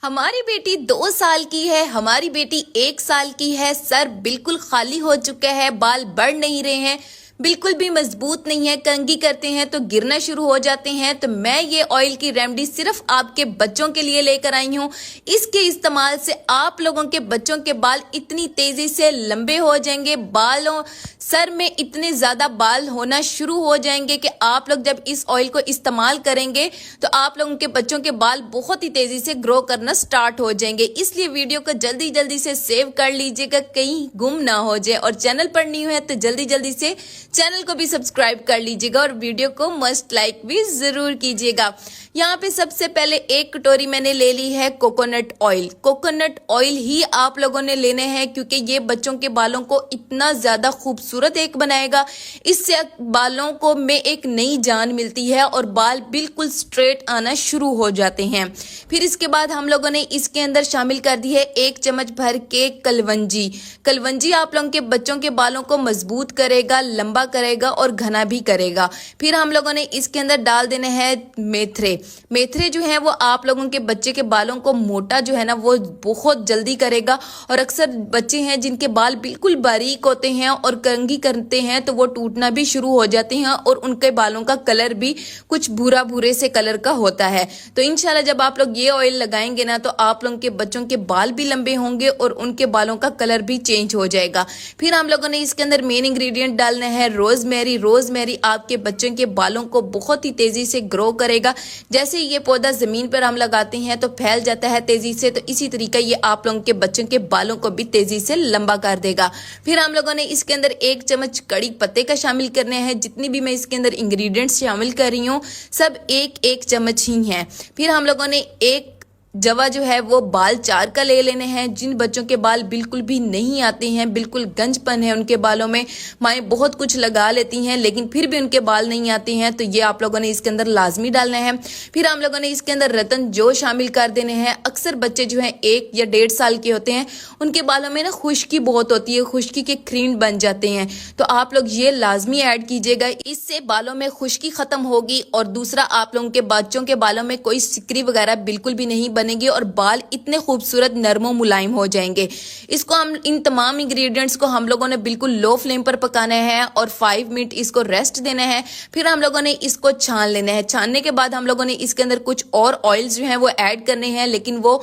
हमारी बेटी 2 साल की है, हमारी बेटी 1 साल की है। सर बिल्कुल खाली हो चुका है, बाल बढ़ नहीं रहे हैं, बिल्कुल भी मजबूत नहीं है, कंघी करते हैं तो गिरना शुरू हो जाते हैं। तो मैं ये ऑयल की रेमेडी सिर्फ आपके बच्चों के लिए लेकर आई हूँ। इसके इस्तेमाल से आप लोगों के बच्चों के बाल इतनी तेजी से लंबे हो जाएंगे, बालों सर में इतने ज्यादा बाल होना शुरू हो जाएंगे कि आप लोग जब इस ऑयल को इस्तेमाल करेंगे तो आप लोगों के बच्चों के बाल बहुत ही तेजी से ग्रो करना स्टार्ट हो जाएंगे। इसलिए वीडियो को जल्दी जल्दी से सेव कर लीजिएगा, कहीं गुम ना हो जाए। और चैनल पर न्यू है तो जल्दी जल्दी से चैनल को भी सब्सक्राइब कर लीजिएगा और वीडियो को मस्ट लाइक भी जरूर कीजिएगा। यहाँ पे सबसे पहले 1 कटोरी मैंने ले ली है कोकोनट ऑयल। कोकोनट ऑयल ही आप लोगों ने लेने हैं क्योंकि ये बच्चों के बालों को इतना ज्यादा खूबसूरत एक बनाएगा। इससे बालों को में एक नई जान मिलती है और बाल बिल्कुल स्ट्रेट आना शुरू हो जाते हैं। फिर इसके बाद हम लोगों ने इसके अंदर शामिल कर दी है 1 चम्मच भर के कलवंजी। कलवंजी आप लोगों के बच्चों के बालों को मजबूत करेगा, लंबा करेगा और घना भी करेगा। फिर हम लोगों ने इसके अंदर डाल देने हैं मेथरे। मेथरे जो है वो आप लोगों के बच्चे के बालों को मोटा जो है ना वो बहुत जल्दी करेगा। और अक्सर बच्चे हैं जिनके बाल बिल्कुल बारीक होते हैं और कंघी करते हैं तो वो टूटना भी शुरू हो जाते हैं और उनके बालों का कलर भी कुछ भूरा भूरे से कलर का होता है। तो इंशाल्लाह जब आप लोग ये ऑयल लगाएंगे ना तो आप लोगों के बच्चों के बाल भी लंबे होंगे और उनके बालों का कलर भी चेंज हो जाएगा। फिर हम लोगों ने इसके अंदर मेन इंग्रेडिएंट डालना है रोजमेरी। रोजमेरी आपके बच्चों के बालों को बहुत ही तेजी से ग्रो करेगा। जैसे ये पौधा जमीन पर हम लगाते हैं तो फैल जाता है तेजी से, तो इसी तरीका ये आप लोगों के बच्चों के बालों को भी तेजी से लंबा कर देगा। फिर हम लोगों ने इसके अंदर 1 चम्मच कड़ी पत्ते का शामिल करने हैं। जितनी भी मैं इसके अंदर इंग्रेडिएंट्स शामिल कर रही हूँ सब 1-1 चम्मच ही हैं। फिर हम लोगों ने 1 जवा जो है वो बाल चार का ले लेने हैं। जिन बच्चों के बाल बिल्कुल भी नहीं आते हैं, बिल्कुल गंजपन है उनके बालों में, माएँ बहुत कुछ लगा लेती हैं लेकिन फिर भी उनके बाल नहीं आते हैं, तो ये आप लोगों ने इसके अंदर लाजमी डालना है। फिर हम लोगों ने इसके अंदर रतन जौ शामिल कर देने हैं। अक्सर बच्चे जो हैं 1 या 1.5 साल के होते हैं, उनके बालों में ना खुश्की बहुत होती है, खुश्की के क्रीम बन जाते हैं, तो आप लोग ये लाजमी ऐड कीजिएगा। इससे बालों में खुश्की खत्म होगी और दूसरा आप लोगों के बच्चों के बालों में कोई सिकरी वगैरह बिल्कुल भी नहीं बनेगी और बाल इतने खूबसूरत नरमो मुलायम हो जाएंगे। इसको हम इन तमाम इंग्रेडिएंट्स को हम लोगों ने बिल्कुल लो फ्लेम पर पकाना है और 5 मिनट इसको रेस्ट देना है। फिर हम लोगों ने इसको छान लेना है। छानने के बाद हम लोगों ने इसके अंदर कुछ और ऑयल्स जो हैं वो ऐड करने हैं, लेकिन वो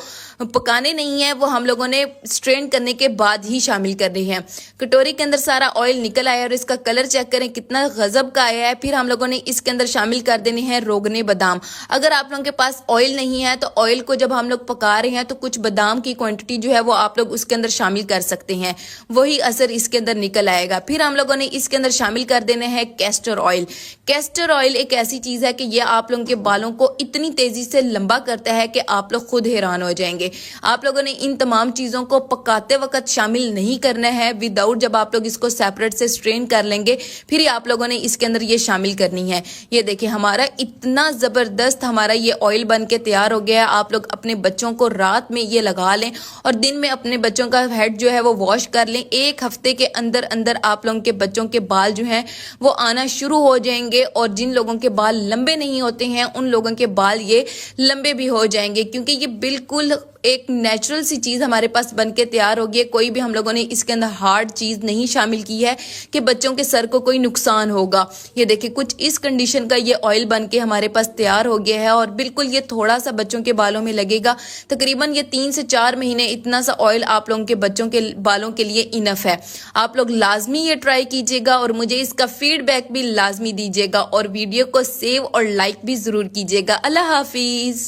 पकाने नहीं है, वो हम लोगों ने स्ट्रेन करने के बाद ही शामिल करने हैं। कटोरी के अंदर सारा ऑयल निकल आया और इसका कलर चेक करें कितना गजब का आया है। फिर हम लोगों ने इसके अंदर शामिल कर देने हैं रोगने बादाम। अगर आप लोगों के पास ऑयल नहीं है तो ऑयल को जब हम लोग पका रहे हैं तो कुछ बादाम की क्वांटिटी जो है वो आप लोग उसके अंदर शामिल कर सकते हैं, वही असर इसके अंदर निकल आएगा। फिर हम लोगों ने इसके अंदर शामिल कर देने हैं कैस्टर ऑयल। कैस्टर ऑयल एक ऐसी चीज है कि ये आप लोगों के बालों को इतनी तेजी से लंबा करता है कि आप लोग खुद हैरान हो जाएंगे। आप लोगों ने इन तमाम चीजों को पकाते वक्त शामिल नहीं करना है, विदाउट जब आप लोग इसको सेपरेट से स्ट्रेन कर लेंगे फिर ही आप लोगों ने इसके अंदर ये शामिल करनी है। ये देखिए हमारा इतना जबरदस्त हमारा ये ऑयल बन के तैयार हो गया है। आप लोग अपने बच्चों को रात में ये लगा लें और दिन में अपने बच्चों का हेड जो है वो वॉश कर लें। 1 हफ्ते के अंदर अंदर आप लोगों के बच्चों के बाल जो हैं वो आना शुरू हो जाएंगे और जिन लोगों के बाल लंबे नहीं होते हैं उन लोगों के बाल ये लंबे भी हो जाएंगे, क्योंकि ये बिल्कुल एक नेचुरल सी चीज हमारे पास बन के तैयार होगी। कोई भी हम लोगों ने इसके अंदर हार्ड चीज नहीं शामिल की है कि बच्चों के सर को कोई नुकसान होगा। ये देखिए कुछ इस कंडीशन का ये ऑयल बन के हमारे पास तैयार हो गया है और बिल्कुल ये थोड़ा सा बच्चों के बालों में लगेगा। तकरीबन ये 3 से 4 महीने इतना सा ऑयल आप लोगों के बच्चों के बालों के लिए इनफ है। आप लोग लाजमी ये ट्राई कीजिएगा और मुझे इसका फीडबैक भी लाजमी दीजिएगा और वीडियो को सेव और लाइक भी जरूर कीजिएगा। अल्लाह हाफिज।